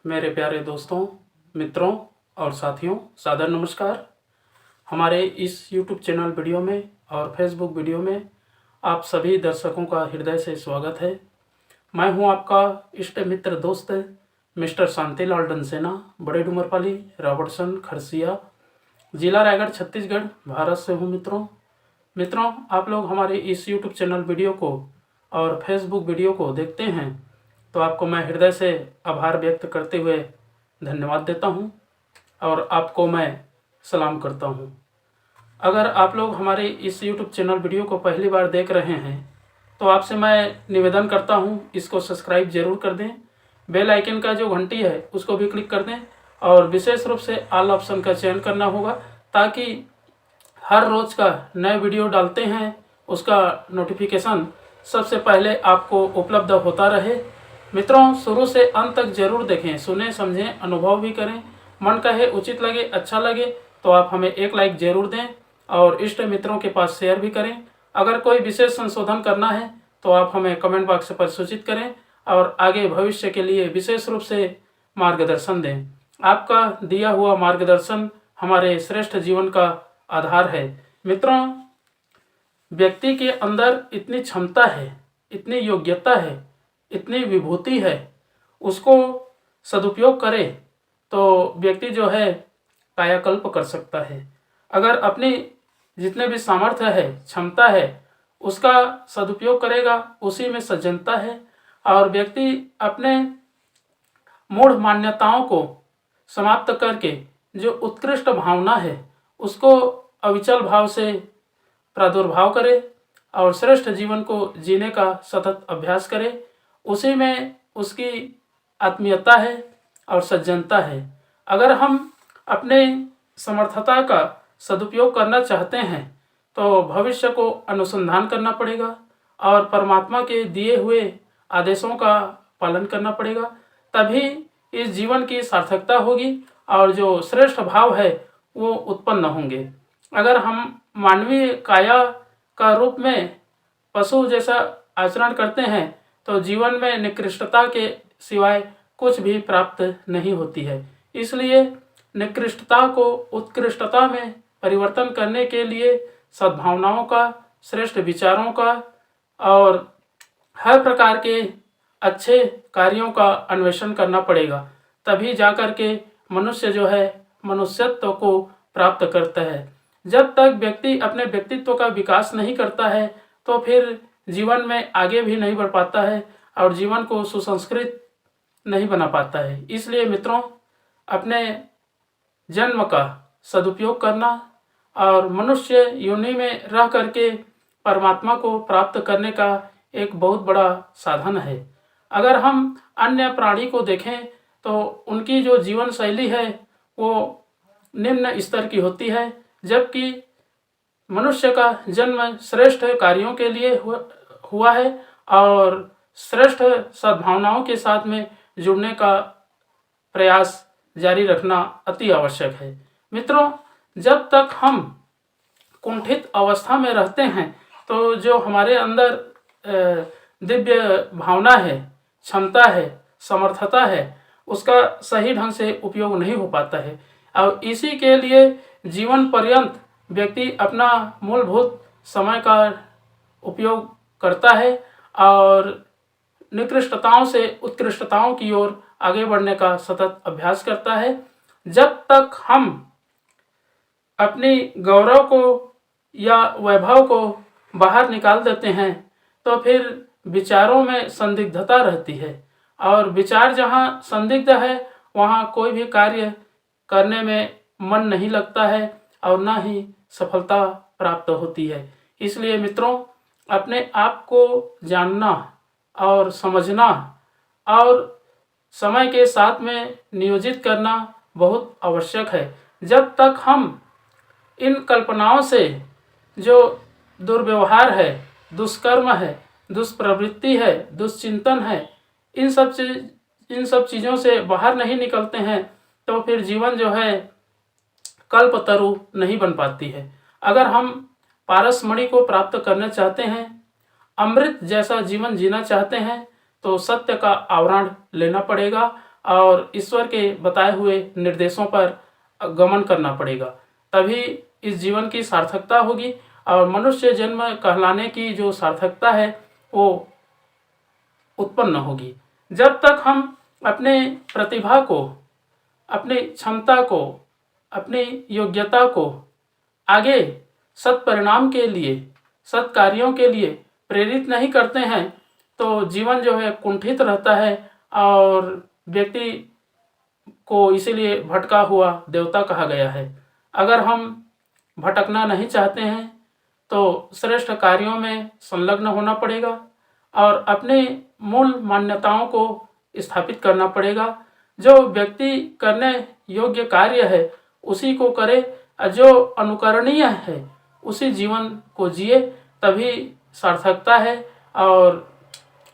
मेरे प्यारे दोस्तों, मित्रों और साथियों, सादर नमस्कार। हमारे इस YouTube चैनल वीडियो में और Facebook वीडियो में आप सभी दर्शकों का हृदय से स्वागत है। मैं हूं आपका इष्ट मित्र दोस्त मिस्टर शांतिलाल डनसेना, बड़े डूमरपाली, रॉबर्टसन, खरसिया, जिला रायगढ़, छत्तीसगढ़, भारत से हूं। मित्रों, आप लोग हमारे इस YouTube चैनल वीडियो को और Facebook वीडियो को देखते हैं तो आपको मैं हृदय से आभार व्यक्त करते हुए धन्यवाद देता हूं और आपको मैं सलाम करता हूं। अगर आप लोग हमारे इस YouTube चैनल वीडियो को पहली बार देख रहे हैं तो आपसे मैं निवेदन करता हूं, इसको सब्सक्राइब जरूर कर दें, बेल आइकन का जो घंटी है उसको भी क्लिक कर दें और विशेष रूप से ऑल ऑप्शन का चयन करना होगा ताकि हर रोज़ का नए वीडियो डालते हैं उसका नोटिफिकेशन सबसे पहले आपको उपलब्ध होता रहे। मित्रों, शुरू से अंत तक जरूर देखें, सुने, समझें, अनुभव भी करें। मन कहे, उचित लगे, अच्छा लगे तो आप हमें एक लाइक जरूर दें और इष्ट मित्रों के पास शेयर भी करें। अगर कोई विशेष संशोधन करना है तो आप हमें कमेंट बॉक्स पर सूचित करें और आगे भविष्य के लिए विशेष रूप से मार्गदर्शन दें। आपका दिया हुआ मार्गदर्शन हमारे श्रेष्ठ जीवन का आधार है। मित्रों, व्यक्ति के अंदर इतनी क्षमता है, इतनी योग्यता है, इतनी विभूति है, उसको सदुपयोग करे तो व्यक्ति जो है कायाकल्प कर सकता है। अगर अपनी जितने भी सामर्थ्य है, क्षमता है, उसका सदुपयोग करेगा, उसी में सज्जनता है। और व्यक्ति अपने मूढ़ मान्यताओं को समाप्त करके जो उत्कृष्ट भावना है उसको अविचल भाव से प्रादुर्भाव करे और श्रेष्ठ जीवन को जीने का सतत अभ्यास करे, उसी में उसकी आत्मीयता है और सज्जनता है। अगर हम अपने समर्थता का सदुपयोग करना चाहते हैं तो भविष्य को अनुसंधान करना पड़ेगा और परमात्मा के दिए हुए आदेशों का पालन करना पड़ेगा, तभी इस जीवन की सार्थकता होगी और जो श्रेष्ठ भाव है वो उत्पन्न होंगे। अगर हम मानवीय काया का रूप में पशु जैसा आचरण करते हैं तो जीवन में निकृष्टता के सिवाय कुछ भी प्राप्त नहीं होती है। इसलिए निकृष्टता को उत्कृष्टता में परिवर्तन करने के लिए सद्भावनाओं का, श्रेष्ठ विचारों का और हर प्रकार के अच्छे कार्यों का अन्वेषण करना पड़ेगा, तभी जाकर के मनुष्य जो है मनुष्यत्व को प्राप्त करता है। जब तक व्यक्ति अपने व्यक्तित्व का विकास नहीं करता है तो फिर जीवन में आगे भी नहीं बढ़ पाता है और जीवन को सुसंस्कृत नहीं बना पाता है। इसलिए मित्रों, अपने जन्म का सदुपयोग करना और मनुष्य योनि में रह करके परमात्मा को प्राप्त करने का एक बहुत बड़ा साधन है। अगर हम अन्य प्राणी को देखें तो उनकी जो जीवन शैली है वो निम्न स्तर की होती है, जबकि मनुष्य का जन्म श्रेष्ठ कार्यों के लिए हुआ है और श्रेष्ठ सद्भावनाओं के साथ में जुड़ने का प्रयास जारी रखना अति आवश्यक है। मित्रों, जब तक हम कुंठित अवस्था में रहते हैं तो जो हमारे अंदर दिव्य भावना है, क्षमता है, समर्थता है, उसका सही ढंग से उपयोग नहीं हो पाता है और इसी के लिए जीवन पर्यंत व्यक्ति अपना मूलभूत समय का उपयोग करता है और निकृष्टताओं से उत्कृष्टताओं की ओर आगे बढ़ने का सतत अभ्यास करता है। जब तक हम अपनी गौरव को या वैभव को बाहर निकाल देते हैं तो फिर विचारों में संदिग्धता रहती है और विचार जहाँ संदिग्ध है वहाँ कोई भी कार्य करने में मन नहीं लगता है और ना ही सफलता प्राप्त होती है। इसलिए मित्रों, अपने आप को जानना और समझना और समय के साथ में नियोजित करना बहुत आवश्यक है। जब तक हम इन कल्पनाओं से जो दुर्व्यवहार है, दुष्कर्म है, दुष्प्रवृत्ति है, दुश्चिंतन है, इन सब चीज़ों से बाहर नहीं निकलते हैं तो फिर जीवन जो है कल्पतरु नहीं बन पाती है। अगर हम पारसमणि को प्राप्त करना चाहते हैं, अमृत जैसा जीवन जीना चाहते हैं तो सत्य का आवरण लेना पड़ेगा और ईश्वर के बताए हुए निर्देशों पर गमन करना पड़ेगा, तभी इस जीवन की सार्थकता होगी और मनुष्य जन्म कहलाने की जो सार्थकता है वो उत्पन्न होगी। जब तक हम अपने प्रतिभा को, अपनी क्षमता को, अपनी योग्यता को आगे सत्परिणाम के लिए, सत्कार्यों के लिए प्रेरित नहीं करते हैं तो जीवन जो है कुंठित रहता है और व्यक्ति को इसीलिए भटका हुआ देवता कहा गया है। अगर हम भटकना नहीं चाहते हैं तो श्रेष्ठ कार्यों में संलग्न होना पड़ेगा और अपने मूल मान्यताओं को स्थापित करना पड़ेगा। जो व्यक्ति करने योग्य कार्य है उसी को करे, जो अनुकरणीय है उसी जीवन को जिए, तभी सार्थकता है और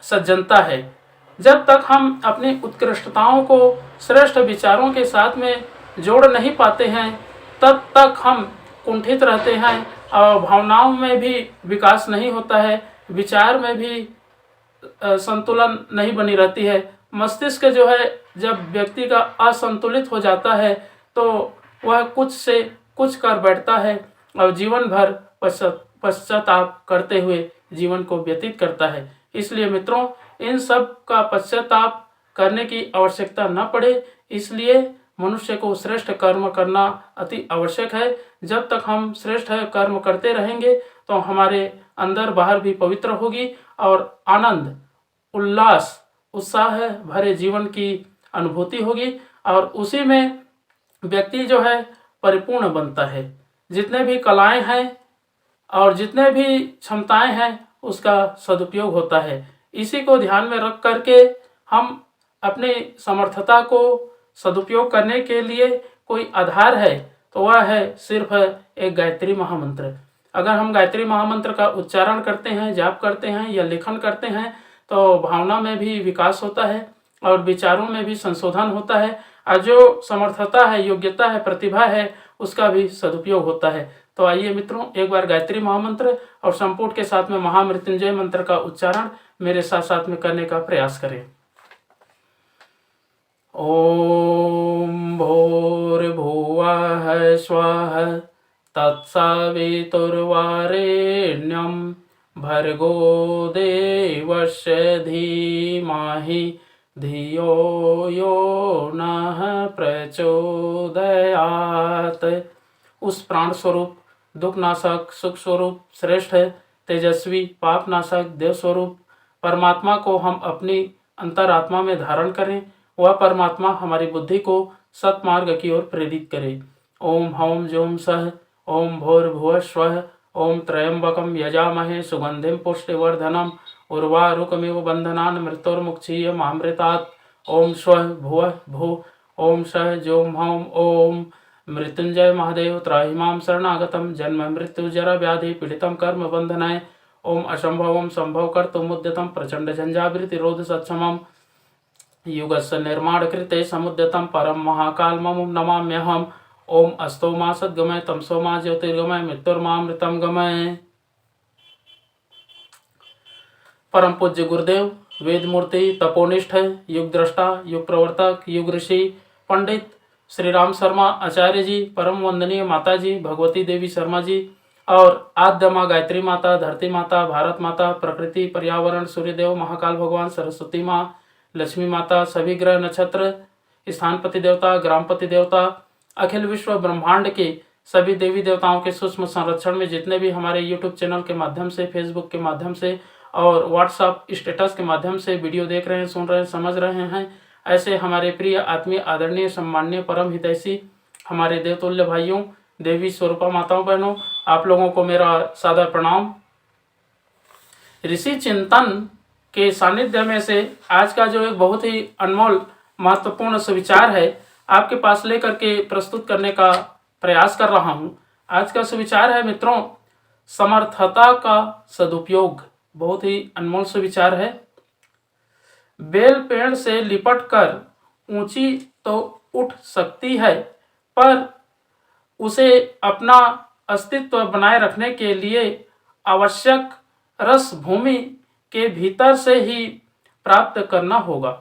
सज्जनता है। जब तक हम अपनी उत्कृष्टताओं को श्रेष्ठ विचारों के साथ में जोड़ नहीं पाते हैं तब तक हम कुंठित रहते हैं और भावनाओं में भी विकास नहीं होता है, विचार में भी संतुलन नहीं बनी रहती है। मस्तिष्क जो है जब व्यक्ति का असंतुलित हो जाता है तो वह कुछ से कुछ कर बैठता है और जीवन भर पश्चाताप करते हुए जीवन को व्यतीत करता है। इसलिए मित्रों, इन सब का पश्चाताप करने की आवश्यकता न पड़े, इसलिए मनुष्य को श्रेष्ठ कर्म करना अति आवश्यक है। जब तक हम श्रेष्ठ कर्म करते रहेंगे तो हमारे अंदर बाहर भी पवित्र होगी और आनंद, उल्लास, उत्साह भरे जीवन की अनुभूति होगी और उसी में व्यक्ति जो है परिपूर्ण बनता है। जितने भी कलाएं हैं और जितने भी क्षमताएं हैं उसका सदुपयोग होता है। इसी को ध्यान में रख करके हम अपनी समर्थता को सदुपयोग करने के लिए कोई आधार है तो वह है सिर्फ एक गायत्री महामंत्र। अगर हम गायत्री महामंत्र का उच्चारण करते हैं, जाप करते हैं या लेखन करते हैं तो भावना में भी विकास होता है और विचारों में भी संशोधन होता है और जो समर्थता है, योग्यता है, प्रतिभा है उसका भी सदुपयोग होता है। तो आइए मित्रों, एक बार गायत्री महामंत्र और संपुट के साथ में महामृत्युंजय मंत्र का उच्चारण मेरे साथ साथ में करने का प्रयास करें। ओम भूर्भुवः स्वः तत्सवितुर्वरेण्यं भर्गो देवस्य धीमहि धियो यो नः प्रचोदयात्। उस प्राण स्वरूप, दुख नाशक, सुख स्वरूप, श्रेष्ठ, तेजस्वी, पाप नाशक, देव स्वरूप परमात्मा को हम अपनी अंतरात्मा में धारण करें। वह परमात्मा हमारी बुद्धि को सत्मार्ग की ओर प्रेरित करे। ओम हौम जोम सह ओम भूर्भुवः स्वः ओम त्र्यंबकं यजामहे सुगंधिं पुष्टिवर्धनम् उर्वारुकमिव बन्धनान् मृत्युर्मुक्षीयमामृतात्। ओम स्वः भुवः भुः ओम सह जोम हौम ओम मृत्युंजय महादेव त्राहि मां शरणागतं जन्म मृत्यु जरा व्याधि पीड़ितं कर्म बंधनाय। ओम असंभवं संभव कर्तुमुद्यतं प्रचंड झंझावृतिरोध सक्षमं युगस्य निर्माण कृते समुद्यतं परम महाकालमं नमाम्यहम्। ओम अस्तो मा सद्गमय तमसो मा ज्योतिर्गमय मृत्युर्मामृतं गमय। परम पूज्य गुरुदेव, वेद मूर्ति, तपोनिष्ठ, युग दृष्टा, युग प्रवर्तक, युग ऋषि, पंडित श्री राम शर्मा आचार्य जी, परम वंदनीय माता जी भगवती देवी शर्मा जी और आद्य माँ गायत्री माता, धरती माता, भारत माता, प्रकृति, पर्यावरण, सूर्यदेव, महाकाल भगवान, सरस्वती माँ, लक्ष्मी माता, सभी ग्रह नक्षत्र, स्थानपति देवता, ग्रामपति देवता, अखिल विश्व ब्रह्मांड के सभी देवी देवताओं के सूक्ष्म संरक्षण में जितने भी हमारे यूट्यूब चैनल के माध्यम से, फेसबुक के माध्यम से और व्हाट्सएप स्टेटस के माध्यम से वीडियो देख रहे हैं, सुन रहे हैं, समझ रहे हैं, ऐसे हमारे प्रिय आत्मीय आदरणीय सम्मान्य परम हितैषी हमारे देवतुल्य भाइयों, देवी स्वरूपा माताओं बहनों, आप लोगों को मेरा सादर प्रणाम। ऋषि चिंतन के सानिध्य में से आज का जो एक बहुत ही अनमोल महत्वपूर्ण सुविचार है आपके पास लेकर के प्रस्तुत करने का प्रयास कर रहा हूँ। आज का सुविचार है मित्रों, समर्थता का सदुपयोग। बहुत ही अनमोल सुविचार है। बेल पेड़ से लिपट कर ऊंची तो उठ सकती है, पर उसे अपना अस्तित्व बनाए रखने के लिए आवश्यक रस भूमि के भीतर से ही प्राप्त करना होगा।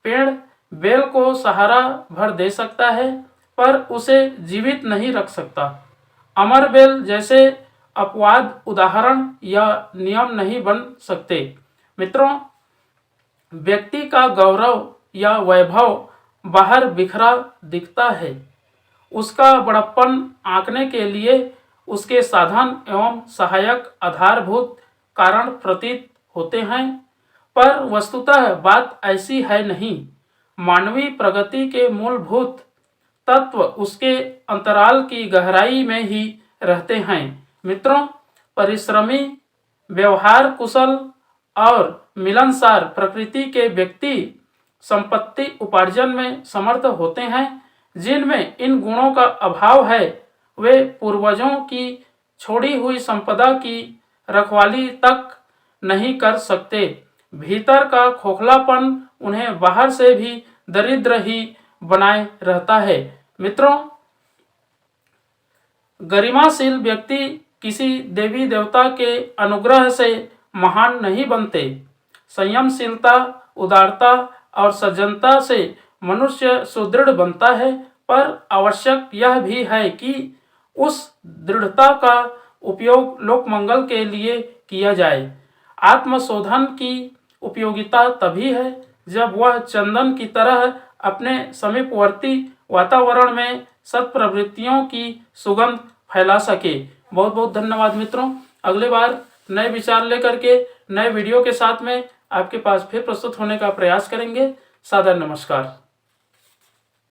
पेड़ बेल को सहारा भर दे सकता है पर उसे जीवित नहीं रख सकता। अमर बेल जैसे अपवाद उदाहरण या नियम नहीं बन सकते। मित्रों, व्यक्ति का गौरव या वैभव बाहर बिखरा दिखता है। उसका बड़प्पन आंकने के लिए उसके साधन एवं सहायक आधारभूत कारण प्रतीत होते हैं, पर वस्तुतः बात ऐसी है नहीं। मानवीय प्रगति के मूलभूत तत्व उसके अंतराल की गहराई में ही रहते हैं। मित्रों, परिश्रमी, व्यवहार कुशल और मिलनसार प्रकृति के व्यक्ति संपत्ति उपार्जन में समर्थ होते हैं। जिनमें इन गुणों का अभाव है वे पूर्वजों की छोड़ी हुई संपदा की रखवाली तक नहीं कर सकते। भीतर का खोखलापन उन्हें बाहर से भी दरिद्र ही बनाए रहता है। मित्रों, गरिमाशील व्यक्ति किसी देवी देवता के अनुग्रह से महान नहीं बनते। संयमशीलता, उदारता और सज्जनता से मनुष्य सुदृढ़ बनता है, पर आवश्यक यह भी है कि उस दृढ़ता का उपयोग लोकमंगल के लिए किया जाए। आत्मशोधन की उपयोगिता तभी है जब वह चंदन की तरह अपने समीपवर्ती वातावरण में सत्प्रवृत्तियों की सुगंध फैला सके। बहुत बहुत धन्यवाद मित्रों। अगली बार नए विचार लेकर के नए वीडियो के साथ में आपके पास फिर प्रस्तुत होने का प्रयास करेंगे। सादर नमस्कार।